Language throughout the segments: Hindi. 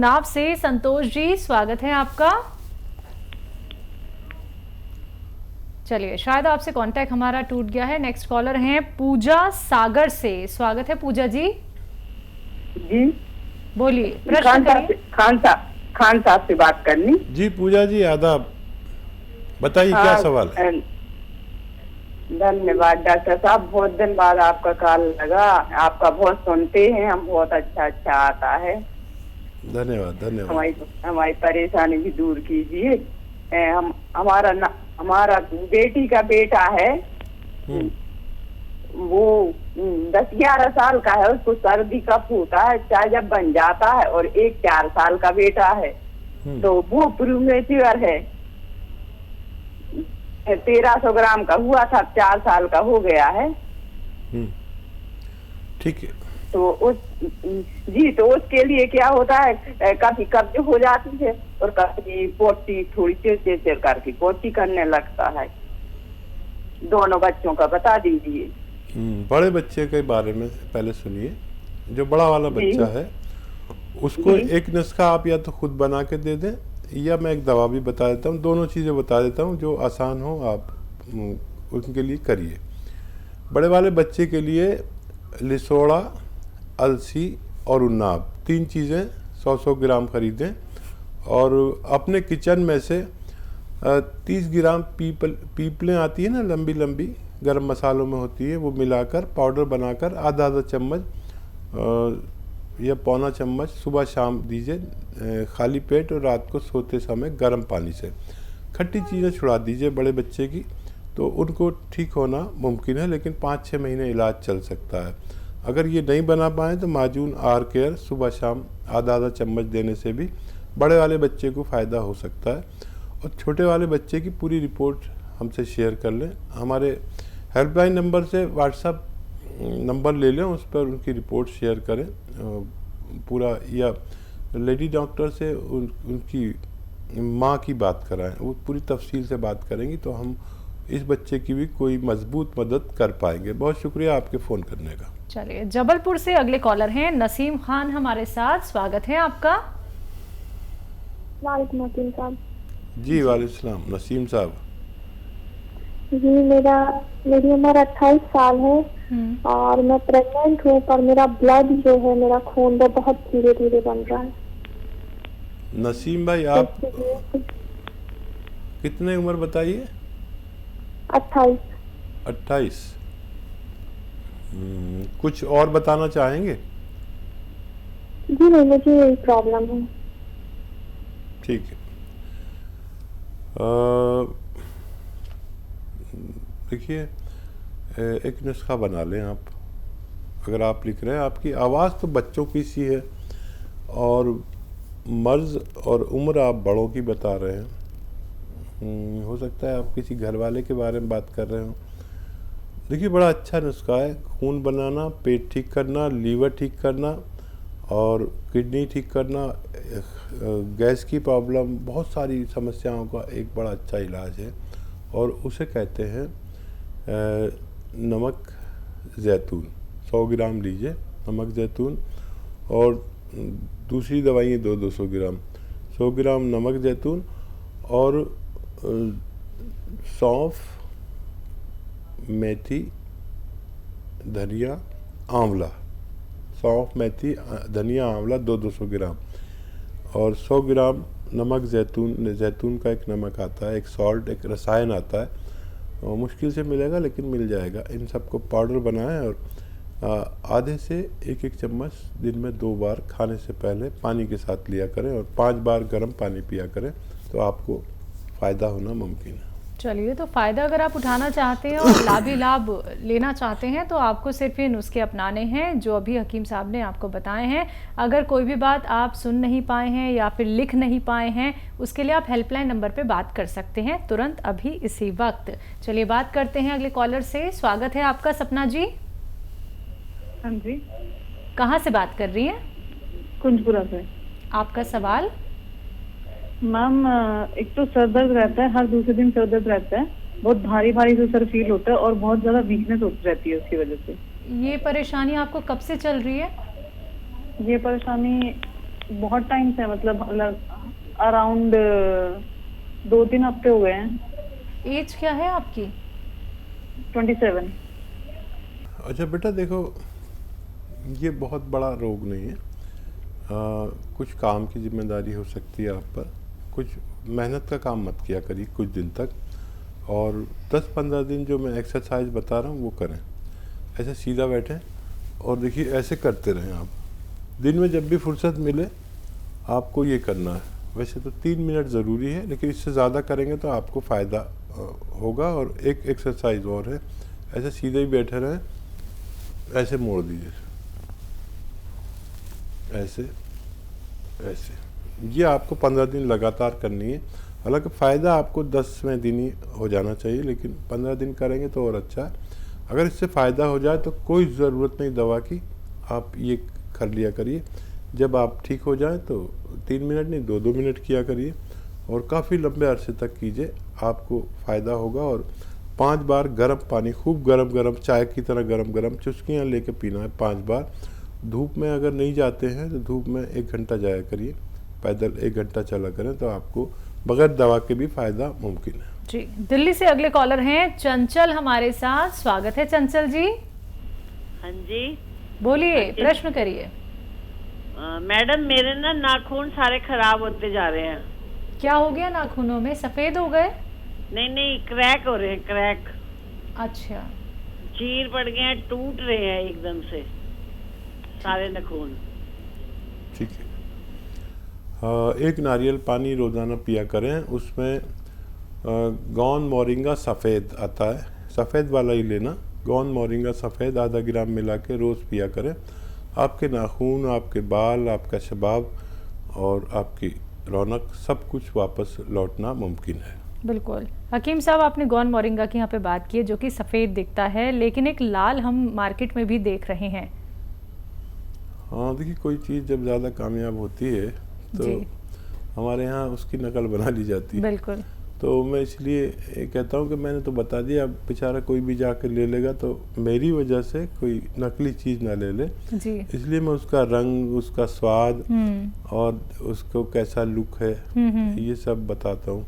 उन्नाव से। संतोष जी, स्वागत है आपका। चलिए, शायद आपसे कांटेक्ट हमारा टूट गया है। नेक्स्ट कॉलर हैं पूजा सागर से। स्वागत है पूजा जी। जी बोलिए, प्रश्न करिए। खान साहब से बात करनी। जी पूजा जी, आदाब, बताइए क्या सवाल है। धन्यवाद डॉक्टर साहब, बहुत दिन बाद आपका कॉल लगा। आपका बहुत सुनते हैं हम, बहुत अच्छा आता है। धन्यवाद धन्यवाद। हमारी परेशानी भी दूर कीजिए। हमारा बेटी का बेटा है, वो 10-11 साल का है। उसको सर्दी कफ होता है, चाहे जब बन जाता है। और एक 4 साल का बेटा है, तो वो प्रीमेच्योर है। 1300 ग्राम का हुआ था, 4 साल का हो गया है। ठीक है। तो तो उसके लिए क्या होता है, कभी कब्ज हो जाती है और कभी पोटी थोड़ी चिर करके पोटी करने लगता है। दोनों बच्चों का बता दीजिए। बड़े बच्चे के बारे में पहले सुनिए। जो बड़ा वाला बच्चा है उसको एक नुस्खा आप या तो खुद बना के दे दें, या मैं एक दवा भी बता देता हूँ। दोनों चीज़ें बता देता हूँ जो आसान हो, आप उनके लिए करिए। बड़े वाले बच्चे के लिए लिसोड़ा, अलसी और उन्नाव, 3 चीज़ें 100-100 ग्राम खरीदें और अपने किचन में से 30 ग्राम पीपलें आती है ना, लंबी लंबी, गरम मसालों में होती है, वो मिलाकर पाउडर बनाकर आधा चम्मच या पौना चम्मच सुबह शाम दीजिए खाली पेट, और रात को सोते समय गर्म पानी से। खट्टी चीज़ें छुड़ा दीजिए बड़े बच्चे की, तो उनको ठीक होना मुमकिन है, लेकिन 5-6 महीने इलाज चल सकता है। अगर ये नहीं बना पाएँ तो माजून आर केयर सुबह शाम आधा चम्मच देने से भी बड़े वाले बच्चे को फ़ायदा हो सकता है। और छोटे वाले बच्चे की पूरी रिपोर्ट हमसे शेयर कर लें। हमारे हेल्पलाइन नंबर से व्हाट्सएप नंबर ले लें, उस पर उनकी रिपोर्ट शेयर करें पूरा, या लेडी डॉक्टर से उनकी माँ की बात कराएं, वो पूरी तफसील से बात करेंगी, तो हम इस बच्चे की भी कोई मजबूत मदद कर पाएंगे। बहुत शुक्रिया आपके फ़ोन करने का। चलिए, जबलपुर से अगले कॉलर हैं नसीम खान हमारे साथ। स्वागत है आपका। वालेकुम साहब। जी वालेकुम नसीम साहब। जी मेरी उम्र 28 साल है और मैं प्रेग्नेंट हूँ, पर मेरा ब्लड जो है, मेरा खून वो बहुत धीरे धीरे बन रहा है। नसीम भाई, आप कितने उम्र बताइए? 28। 28। कुछ और बताना चाहेंगे? जी नहीं, मुझे यही प्रॉब्लम है। ठीक है। देखिए, एक नुस्खा बना लें आप। अगर आप लिख रहे हैं, आपकी आवाज़ तो बच्चों की सी है और मर्ज और उम्र आप बड़ों की बता रहे हैं। हो सकता है आप किसी घर वाले के बारे में बात कर रहे हो। देखिए, बड़ा अच्छा नुस्खा है। खून बनाना, पेट ठीक करना, लीवर ठीक करना और किडनी ठीक करना, गैस की प्रॉब्लम, बहुत सारी समस्याओं का एक बड़ा अच्छा इलाज है, और उसे कहते हैं नमक ज़ैतून। 100 ग्राम लीजिए नमक ज़ैतून, और दूसरी दवाइयाँ 200 ग्राम। 100 ग्राम नमक ज़ैतून और सौंफ, मेथी, धनिया, आंवला। सौंफ, मेथी, धनिया, आंवला 200 ग्राम और 100 ग्राम नमक ज़ैतून। ज़ैतून का एक नमक आता है, एक सॉल्ट, एक रसायन आता है, और मुश्किल से मिलेगा लेकिन मिल जाएगा। इन सबको पाउडर बनाएं और आधे से 1-1 चम्मच दिन में 2 बार खाने से पहले पानी के साथ लिया करें, और 5 बार गर्म पानी पिया करें, तो आपको फ़ायदा होना मुमकिन है। चलिए, तो फ़ायदा अगर आप उठाना चाहते हैं और लाभी लाभ लेना चाहते हैं तो आपको सिर्फ ये नुस्खे अपनाने हैं जो अभी हकीम साहब ने आपको बताए हैं। अगर कोई भी बात आप सुन नहीं पाए हैं या फिर लिख नहीं पाए हैं, उसके लिए आप हेल्पलाइन नंबर पे बात कर सकते हैं तुरंत, अभी इसी वक्त। चलिए, बात करते हैं अगले कॉलर से। स्वागत है आपका, सपना जी। हाँ जी। कहाँ से बात कर रही हैं? कुंजपुरा से। आपका सवाल? मैम, एक तो सर दर्द रहता है, हर दूसरे दिन सर दर्द रहता है, बहुत भारी भारी से सर फील होता है और बहुत ज्यादा वीकनेस होती रहती है उसकी वजह से। ये परेशानी आपको कब से चल रही है? ये परेशानी बहुत टाइम से, मतलब अराउंड 2-3 हफ्ते हो गए हैं। एज क्या है आपकी? 27। अच्छा बेटा देखो, ये बहुत बड़ा रोग नहीं है। कुछ काम की जिम्मेदारी हो सकती है आप पर, कुछ मेहनत का काम मत किया करिए कुछ दिन तक, और 10-15 दिन जो मैं एक्सरसाइज बता रहा हूँ वो करें। ऐसे सीधा बैठें और देखिए ऐसे करते रहें आप। दिन में जब भी फुर्सत मिले आपको ये करना है। वैसे तो 3 मिनट ज़रूरी है, लेकिन इससे ज़्यादा करेंगे तो आपको फ़ायदा होगा। और एक एक्सरसाइज और है, ऐसे सीधे ही बैठे रहें, ऐसे मोड़ दीजिए, ऐसे ऐसे। ये आपको 15 दिन लगातार करनी है। हालांकि फ़ायदा आपको 10वें दिन ही हो जाना चाहिए, लेकिन 15 दिन करेंगे तो और अच्छा है। अगर इससे फ़ायदा हो जाए तो कोई ज़रूरत नहीं दवा की, आप ये कर लिया करिए। जब आप ठीक हो जाए तो 3 मिनट नहीं 2-2 मिनट किया करिए, और काफ़ी लंबे अरसे तक कीजिए, आपको फ़ायदा होगा। और 5 बार गर्म पानी, खूब गरम चाय की तरह गरम चुस्कियाँ लेके पीना है 5 बार। धूप में अगर नहीं जाते हैं तो धूप में 1 घंटा जाया करिए, पैदल 1 घंटा चला करें, तो आपको बगैर दवा के भी फ़ायदा मुमकिन है। जी, दिल्ली से अगले कॉलर हैं चंचल हमारे साथ। स्वागत है चंचल जी। हाँ जी, बोलिए, प्रश्न करिए। मैडम मेरे ना नाखून सारे खराब होते जा रहे हैं। क्या हो गया नाखूनों में? सफेद हो गए? नहीं, क्रैक हो रहे हैं, क्रैक। अच्छा, चीर पड़ गए हैं, टूट रहे हैं एकदम से सारे नाखून। ठीक है। एक नारियल पानी रोज़ाना पिया करें, उसमें गौन मोरिंगा सफ़ेद आता है, सफ़ेद वाला ही लेना। गौन मोरिंगा सफ़ेद आधा ग्राम मिला के रोज़ पिया करें। आपके नाखून, आपके बाल, आपका शबाब और आपकी रौनक सब कुछ वापस लौटना मुमकिन है। बिल्कुल। हकीम साहब, आपने गौन मोरिंगा की यहाँ पे बात की है जो कि सफ़ेद दिखता है, लेकिन एक लाल हम मार्केट में भी देख रहे हैं। हाँ देखिए, कोई चीज़ जब ज़्यादा कामयाब होती है तो हमारे यहाँ उसकी नकल बना ली जाती है। बिल्कुल। तो मैं इसलिए कहता हूँ कि मैंने तो बता दिया, अब बेचारा कोई भी जाकर ले लेगा तो मेरी वजह से कोई नकली चीज़ ना ले ले जी। इसलिए मैं उसका रंग, उसका स्वाद और उसको कैसा लुक है ये सब बताता हूँ।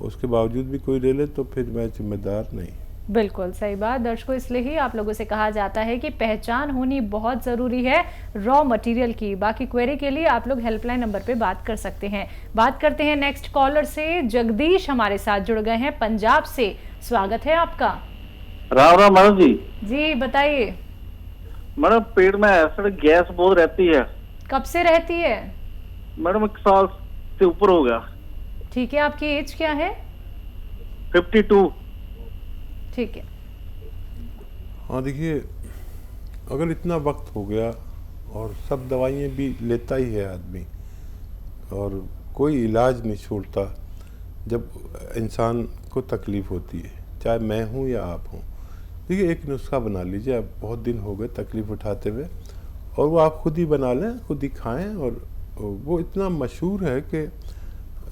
उसके बावजूद भी कोई ले ले तो फिर मैं जिम्मेदार नहीं। बिल्कुल सही बात। दर्शकों, इसलिए ही आप लोगों से कहा जाता है कि पहचान होनी बहुत ज़रूरी है रॉ मटेरियल की। बाकी क्वेरी के लिए आप लोग हेल्पलाइन नंबर पे बात कर सकते हैं। बात करते हैं नेक्स्ट कॉलर से। जगदीश हमारे साथ जुड़ गए हैं पंजाब से। स्वागत है आपका। राम राम मैडम जी। जी बताइए। मैडम पेट में एसिड गैस बहुत रहती है। कब से रहती है? मैडम 1 साल से ऊपर हो गया। ठीक है, आपकी एज क्या है? 52। ठीक है। हाँ देखिए, अगर इतना वक्त हो गया और सब दवाइयाँ भी लेता ही है आदमी और कोई इलाज नहीं छोड़ता, जब इंसान को तकलीफ़ होती है, चाहे मैं हूँ या आप हूँ। देखिए, एक नुस्खा बना लीजिए। आप बहुत दिन हो गए तकलीफ़ उठाते हुए, और वो आप खुद ही बना लें, खुद ही खाएं। और वो इतना मशहूर है कि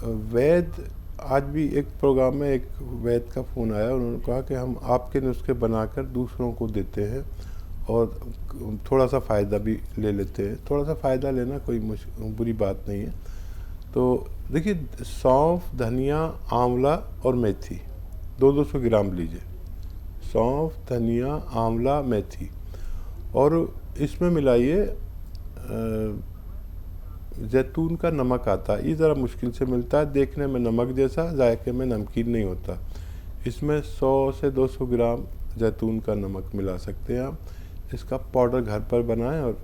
वैद्य, आज भी एक प्रोग्राम में एक वैद्य का फ़ोन आया, उन्होंने कहा कि हम आपके नुस्खे बनाकर दूसरों को देते हैं और थोड़ा सा फ़ायदा भी ले लेते हैं। थोड़ा सा फ़ायदा लेना कोई बुरी बात नहीं है। तो देखिए, सौंफ, धनिया, आंवला और मेथी 200 ग्राम लीजिए। सौंफ, धनिया, आंवला, मेथी, और इसमें मिलाइए जैतून का नमक आता है। ये ज़रा मुश्किल से मिलता है, देखने में नमक जैसा, जायके में नमकीन नहीं होता। इसमें 100 से 200 ग्राम जैतून का नमक मिला सकते हैं आप। इसका पाउडर घर पर बनाएं और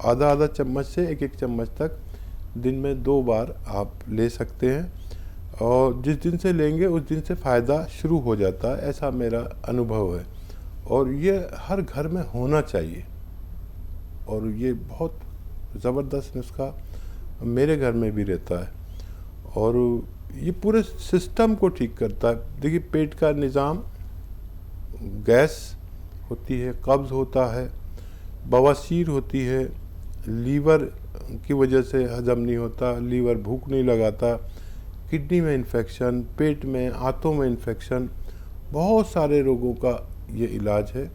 आधा चम्मच से 1 चम्मच तक दिन में 2 बार आप ले सकते हैं। और जिस दिन से लेंगे उस दिन से फ़ायदा शुरू हो जाता है, ऐसा मेरा अनुभव है। और ये हर घर में होना चाहिए, और ये बहुत ज़बरदस्त नुस्खा मेरे घर में भी रहता है, और ये पूरे सिस्टम को ठीक करता है। देखिए, पेट का निज़ाम, गैस होती है, कब्ज़ होता है, बवासीर होती है, लीवर की वजह से हजम नहीं होता, लीवर भूख नहीं लगाता, किडनी में इन्फेक्शन, पेट में, आंतों में इन्फेक्शन, बहुत सारे रोगों का ये इलाज है।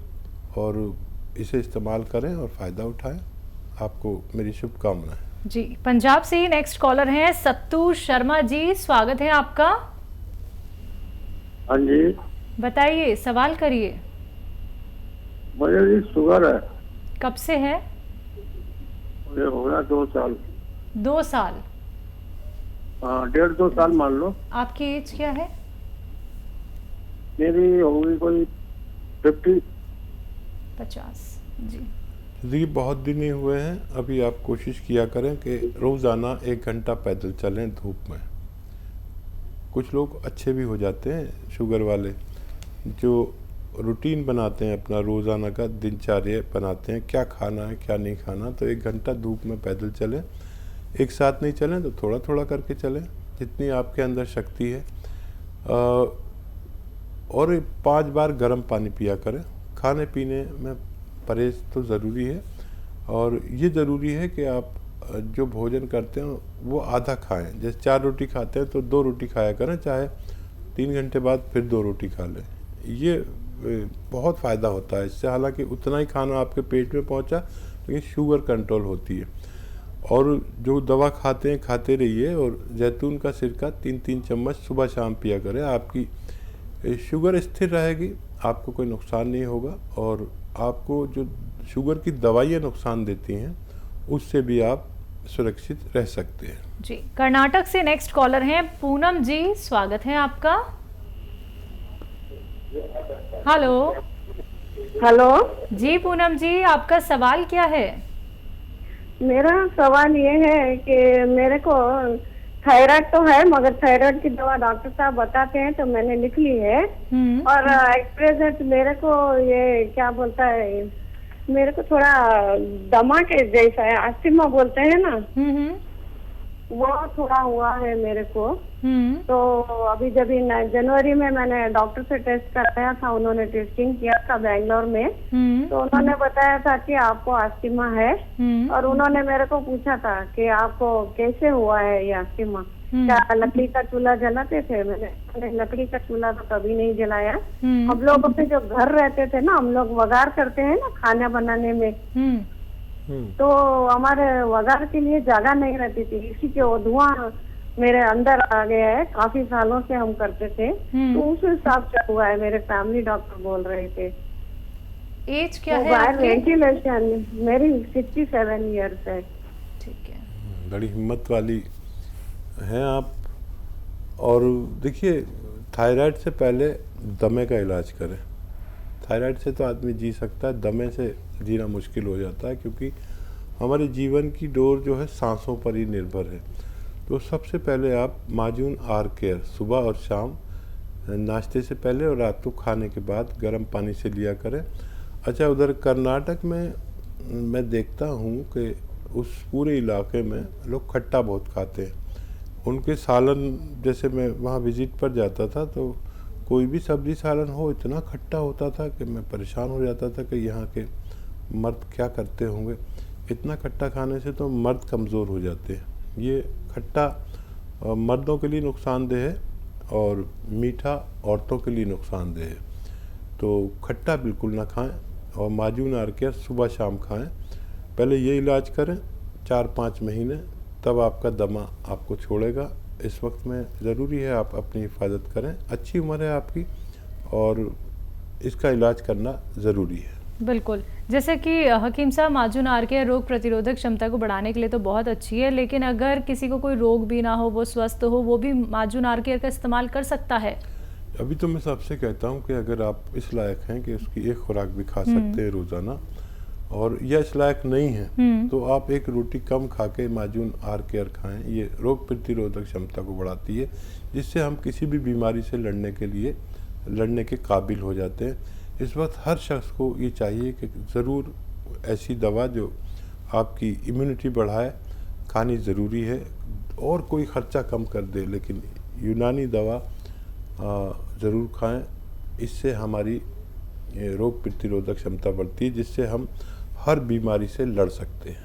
और इसे इस्तेमाल करें और फ़ायदा उठाएं। आपको मेरी शुभकामनाएं। जी, पंजाब से ही नेक्स्ट कॉलर हैं सत्तू शर्मा जी, स्वागत है आपका। हाँ जी, बताइए, सवाल करिए। मुझे जी शुगर है। कब से है? मुझे हो गया 2 साल। 2 साल? हाँ, 1.5-2 साल मान लो। आपकी एज क्या है? मेरी होगी कोई 50। जी। देखिए, बहुत दिन ही हुए हैं। अभी आप कोशिश किया करें कि रोज़ाना 1 घंटा पैदल चलें धूप में। कुछ लोग अच्छे भी हो जाते हैं शुगर वाले, जो रूटीन बनाते हैं अपना रोज़ाना का दिनचर्या बनाते हैं, क्या खाना है क्या नहीं खाना। तो 1 घंटा धूप में पैदल चलें। एक साथ नहीं चलें तो थोड़ा थोड़ा करके चलें, जितनी आपके अंदर शक्ति है। और 5 बार गर्म पानी पिया करें। खाने पीने में परहेज़ तो ज़रूरी है, और ये ज़रूरी है कि आप जो भोजन करते हैं वो आधा खाएं। जैसे 4 रोटी खाते हैं तो 2 रोटी खाया करें, चाहे 3 घंटे बाद फिर 2 रोटी खा लें। ये बहुत फ़ायदा होता है इससे। हालांकि उतना ही खाना आपके पेट में पहुंचा, लेकिन शुगर कंट्रोल होती है। और जो दवा खाते हैं खाते रहिए, और जैतून का सिरका 3-3 चम्मच सुबह शाम पिया करें। आपकी शुगर स्थिर रहेगी, आपको कोई नुकसान नहीं होगा, और आपको जो शुगर की दवाइयाँ नुकसान देती हैं उससे भी आप सुरक्षित रह सकते हैं। जी, कर्नाटक से नेक्स्ट कॉलर हैं पूनम जी, स्वागत है आपका। हेलो। हेलो जी पूनम जी, आपका सवाल क्या है? मेरा सवाल ये है कि मेरे को थायराइड तो है, मगर थायराइड की दवा डॉक्टर साहब बताते हैं तो मैंने लिख ली है। और एक्सप्रेजेंट मेरे को ये क्या बोलता है, मेरे को थोड़ा दमा के जैसा है, अस्थमा बोलते हैं ना, वो थोड़ा हुआ है मेरे को। तो अभी जब जनवरी में मैंने डॉक्टर से टेस्ट कराया था, उन्होंने टेस्टिंग किया था बेंगलोर में, तो उन्होंने बताया था कि आपको अस्थमा है। और उन्होंने मेरे को पूछा था कि आपको कैसे हुआ है ये अस्थमा, क्या लकड़ी का चूल्हा जलाते थे? मैंने लकड़ी का चूल्हा तो कभी नहीं जलाया। हम लोग अपने जो घर रहते थे ना, हम लोग वगार करते हैं ना खाना बनाने में, तो हमारे वगार के लिए जगह नहीं रहती थी, इसी के वो धुआं मेरे अंदर आ गया है। काफी सालों से हम करते थे, तो उस हिसाब से हुआ है। मेरे फैमिली डॉक्टर बोल रहे थे। एज क्या तो है आपकी? वेंटिलेशन मेरी 67 ईयर्स है। ठीक है, बड़ी हिम्मत वाली हैं आप। और देखिए, थायराइड से पहले दमे का इलाज करें। थायराइड से तो आदमी जी सकता है, दमे से जीना मुश्किल हो जाता है, क्योंकि हमारे जीवन की डोर जो है सांसों पर ही निर्भर है। तो सबसे पहले आप माजून आर केयर सुबह और शाम नाश्ते से पहले और रात को खाने के बाद गर्म पानी से लिया करें। अच्छा, उधर कर्नाटक में मैं देखता हूँ कि उस पूरे इलाके में लोग खट्टा बहुत खाते हैं। उनके सालन, जैसे मैं वहाँ विज़िट पर जाता था तो कोई भी सब्जी सालन हो इतना खट्टा होता था कि मैं परेशान हो जाता था कि यहाँ के मर्द क्या करते होंगे। इतना खट्टा खाने से तो मर्द कमज़ोर हो जाते हैं। ये खट्टा मर्दों के लिए नुकसानदेह है और मीठा औरतों के लिए नुकसानदेह है। तो खट्टा बिल्कुल ना खाएं, और माजून आर केयर सुबह शाम खाएं। पहले ये इलाज करें 4-5 महीने, तब आपका दमा आपको छोड़ेगा। इस वक्त में ज़रूरी है आप अपनी हिफाजत करें। अच्छी उम्र है आपकी, और इसका इलाज करना ज़रूरी है। बिल्कुल। जैसे कि हकीम साहब, माजून आर केयर रोग प्रतिरोधक क्षमता को बढ़ाने के लिए तो बहुत अच्छी है, लेकिन अगर किसी को कोई रोग भी ना हो, वो स्वस्थ हो, वो भी माजून आर केयर का इस्तेमाल कर सकता है? अभी तो मैं सबसे कहता हूँ कि अगर आप इस लायक हैं कि उसकी एक खुराक भी खा सकते हैं रोज़ाना, और यह इस लायक नहीं है, तो आप एक रोटी कम खा के माजून आर केयर खाएँ। ये रोग प्रतिरोधक क्षमता को बढ़ाती है, जिससे हम किसी भी बीमारी से लड़ने के काबिल हो जाते हैं। इस वक्त हर शख्स को ये चाहिए कि ज़रूर ऐसी दवा जो आपकी इम्यूनिटी बढ़ाए खानी ज़रूरी है, और कोई ख़र्चा कम कर दे, लेकिन यूनानी दवा ज़रूर खाएं। इससे हमारी रोग प्रतिरोधक क्षमता बढ़ती है, जिससे हम हर बीमारी से लड़ सकते हैं।